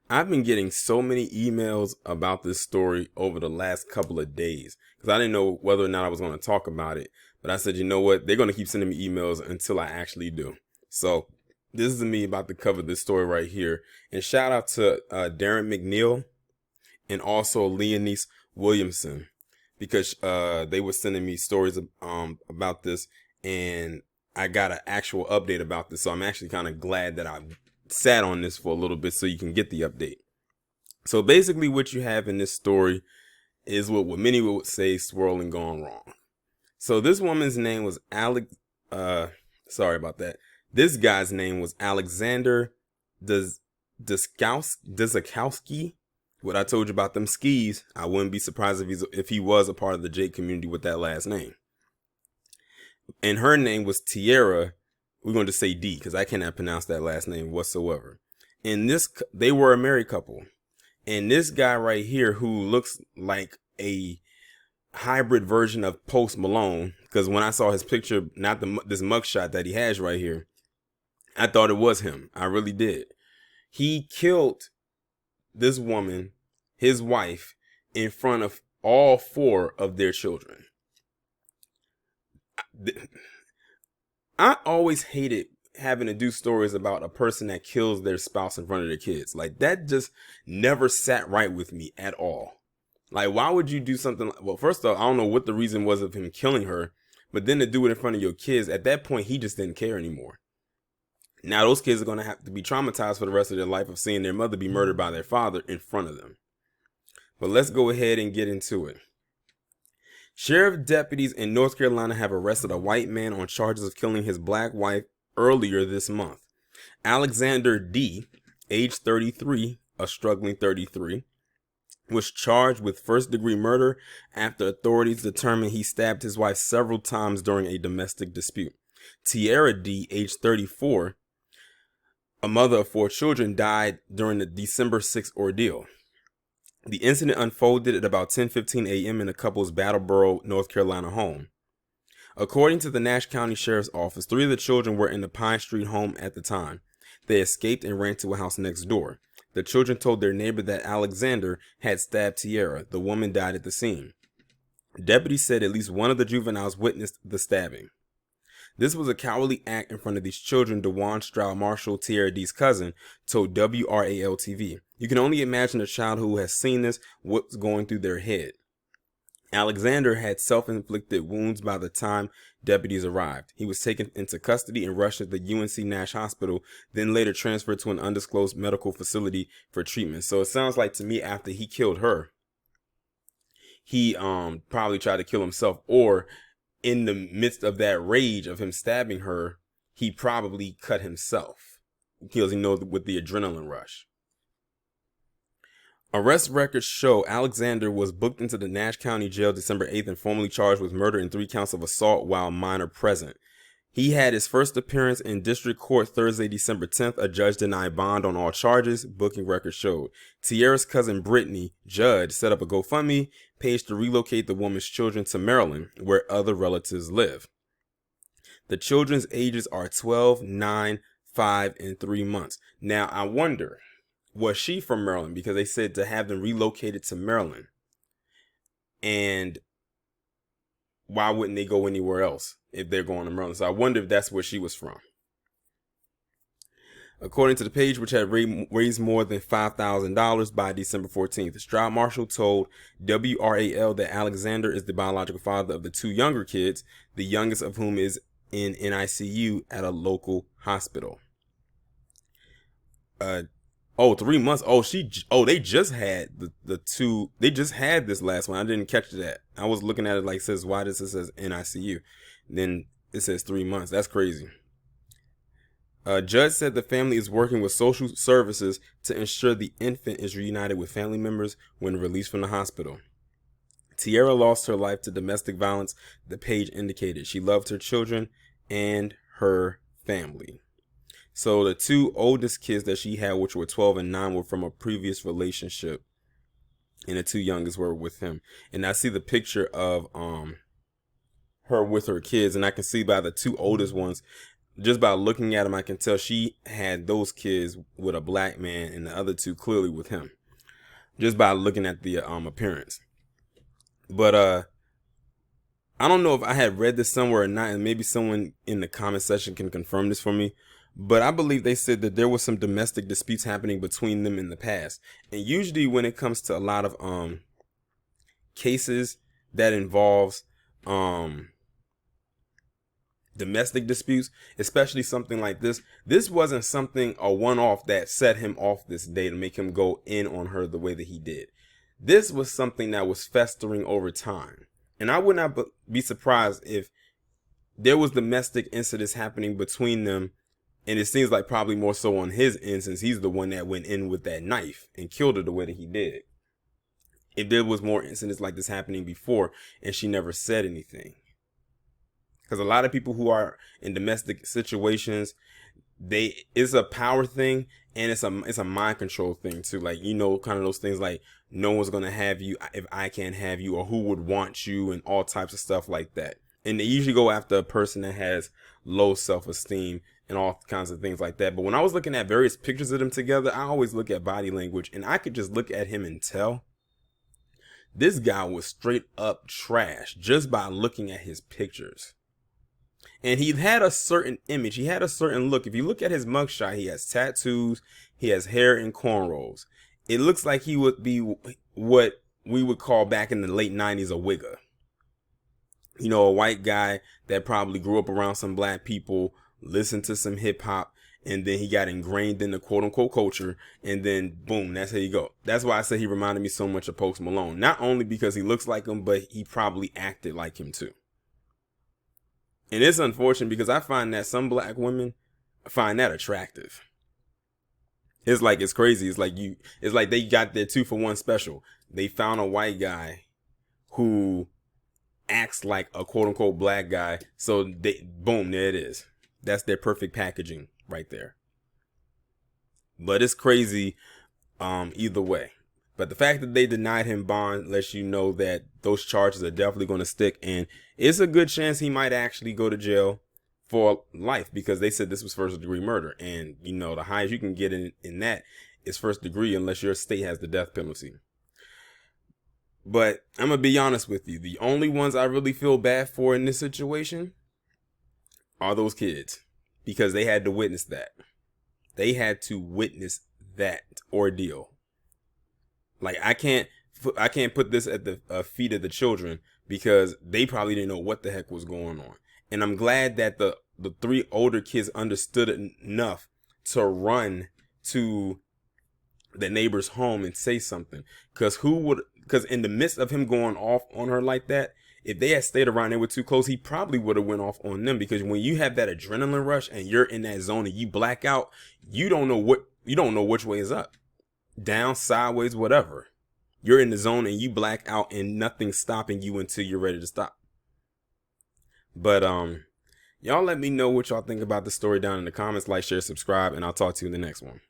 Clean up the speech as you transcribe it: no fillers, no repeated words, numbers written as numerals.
I've been getting so many emails about this story over the last couple of days because I didn't know whether or not I was going to talk about it. But I said, you know what? They're going to keep sending me emails until I actually do. So this is me about to cover this story right here. And shout out to Darren McNeil and also Leonise Williamson because they were sending me stories about this, and I got an actual update about this. So I'm actually kind of glad that I sat on this for a little bit so you can get the update. So basically what you have in this story is what many would say swirling gone wrong. So this woman's name was sorry about that. This guy's name was Alexander Dzikowski. What I told you about them skis, I wouldn't be surprised if he was a part of the Jake community with that last name. And her name was Tiara. We're going to say D because I cannot pronounce that last name whatsoever. And they were a married couple. And this guy right here, who looks like a hybrid version of Post Malone, because when I saw his picture, not this mugshot that he has right here, I thought it was him. I really did. He killed this woman, his wife, in front of all four of their children. I always hated having to do stories about a person that kills their spouse in front of their kids. Like, that just never sat right with me at all. Like, why would you do something well, first off, I don't know what the reason was of him killing her, but then to do it in front of your kids, at that point, he just didn't care anymore. Now, those kids are going to have to be traumatized for the rest of their life of seeing their mother be murdered by their father in front of them. But let's go ahead and get into it. Sheriff deputies in North Carolina have arrested a white man on charges of killing his black wife earlier this month. Alexander D., age 33, a struggling 33, was charged with first-degree murder after authorities determined he stabbed his wife several times during a domestic dispute. Tiara D., age 34, a mother of four children, died during the December 6th ordeal. The incident unfolded at about 10:15 a.m. in the couple's Brattleboro, North Carolina home. According to the Nash County Sheriff's Office, 3 of the children were in the Pine Street home at the time. They escaped and ran to a house next door. The children told their neighbor that Alexander had stabbed Tiara. The woman died at the scene. Deputies said at least one of the juveniles witnessed the stabbing. This was a cowardly act in front of these children, DeJuan Stroud Marshall, Tiara D's cousin, told WRAL-TV. You can only imagine a child who has seen this, what's going through their head. Alexander had self-inflicted wounds by the time deputies arrived. He was taken into custody and rushed to the UNC Nash Hospital, then later transferred to an undisclosed medical facility for treatment. So it sounds like to me after he killed her, he probably tried to kill himself, or in the midst of that rage of him stabbing her, he probably cut himself because with the adrenaline rush. Arrest records show Alexander was booked into the Nash County Jail December 8th and formally charged with murder and 3 counts of assault while minor present. He had his first appearance in district court Thursday, December 10th. A judge denied bond on all charges, booking records showed. Tiara's cousin Brittany, Judd, set up a GoFundMe page to relocate the woman's children to Maryland, where other relatives live. The children's ages are 12, 9, 5, and 3 months. Now, I wonder, was she from Maryland? Because they said to have them relocated to Maryland. And why wouldn't they go anywhere else if they're going to Maryland? So I wonder if that's where she was from. According to the page, which had raised more than $5,000 by December 14th, Stroud Marshall told WRAL that Alexander is the biological father of the 2 younger kids, the youngest of whom is in NICU at a local hospital. 3 months. They just had the 2. They just had this last one. I didn't catch that. I was looking at it like it says, why does it says NICU? Then it says 3 months. That's crazy. Judge said the family is working with social services to ensure the infant is reunited with family members when released from the hospital. Tiara lost her life to domestic violence, the page indicated. She loved her children and her family. So the 2 oldest kids that she had, which were 12 and 9, were from a previous relationship. And the 2 youngest were with him. And I see the picture of her with her kids. And I can see by the 2 oldest ones, just by looking at him, I can tell she had those kids with a black man and the other two clearly with him, just by looking at the appearance. But I don't know if I had read this somewhere or not, and maybe someone in the comment section can confirm this for me. But I believe they said that there was some domestic disputes happening between them in the past. And usually when it comes to a lot of cases that involves domestic disputes, especially something like this wasn't something a one-off that set him off this day to make him go in on her the way that he did. This was something that was festering over time. And I would not be surprised if there was domestic incidents happening between them. And it seems like probably more so on his end, since he's the one that went in with that knife and killed her the way that he did. If there was more incidents like this happening before and she never said anything. Because a lot of people who are in domestic situations, it's a power thing and it's a mind control thing too. Like, you know, kind of those things like no one's going to have you if I can't have you, or who would want you, and all types of stuff like that. And they usually go after a person that has low self-esteem and all kinds of things like that. But when I was looking at various pictures of them together, I always look at body language, and I could just look at him and tell this guy was straight up trash just by looking at his pictures. And he had a certain image. He had a certain look. If you look at his mugshot, he has tattoos. He has hair and cornrows. It looks like he would be what we would call back in the late 90s a wigger. You know, a white guy that probably grew up around some black people, listened to some hip hop, and then he got ingrained in the quote unquote culture. And then boom, that's how you go. That's why I say he reminded me so much of Post Malone. Not only because he looks like him, but he probably acted like him too. And it's unfortunate because I find that some black women find that attractive. It's like, it's crazy. It's like they got their 2-for-1 special. They found a white guy who acts like a quote unquote black guy. So boom, there it is. That's their perfect packaging right there. But it's crazy either way. But the fact that they denied him bond lets you know that those charges are definitely going to stick. And it's a good chance he might actually go to jail for life, because they said this was first degree murder. And, you know, the highest you can get in that is first degree unless your state has the death penalty. But I'm going to be honest with you. The only ones I really feel bad for in this situation are those kids, because they had to witness that. They had to witness that ordeal. Like, I can't put this at the feet of the children, because they probably didn't know what the heck was going on. And I'm glad that the 3 older kids understood it enough to run to the neighbor's home and say something. Because in the midst of him going off on her like that, if they had stayed around, they were too close, he probably would have went off on them. Because when you have that adrenaline rush and you're in that zone and you black out, you don't know which way is up, down, sideways, whatever. You're in the zone and you black out and nothing's stopping you until you're ready to stop. But y'all let me know what y'all think about the story down in the comments. Like, share, subscribe, and I'll talk to you in the next one.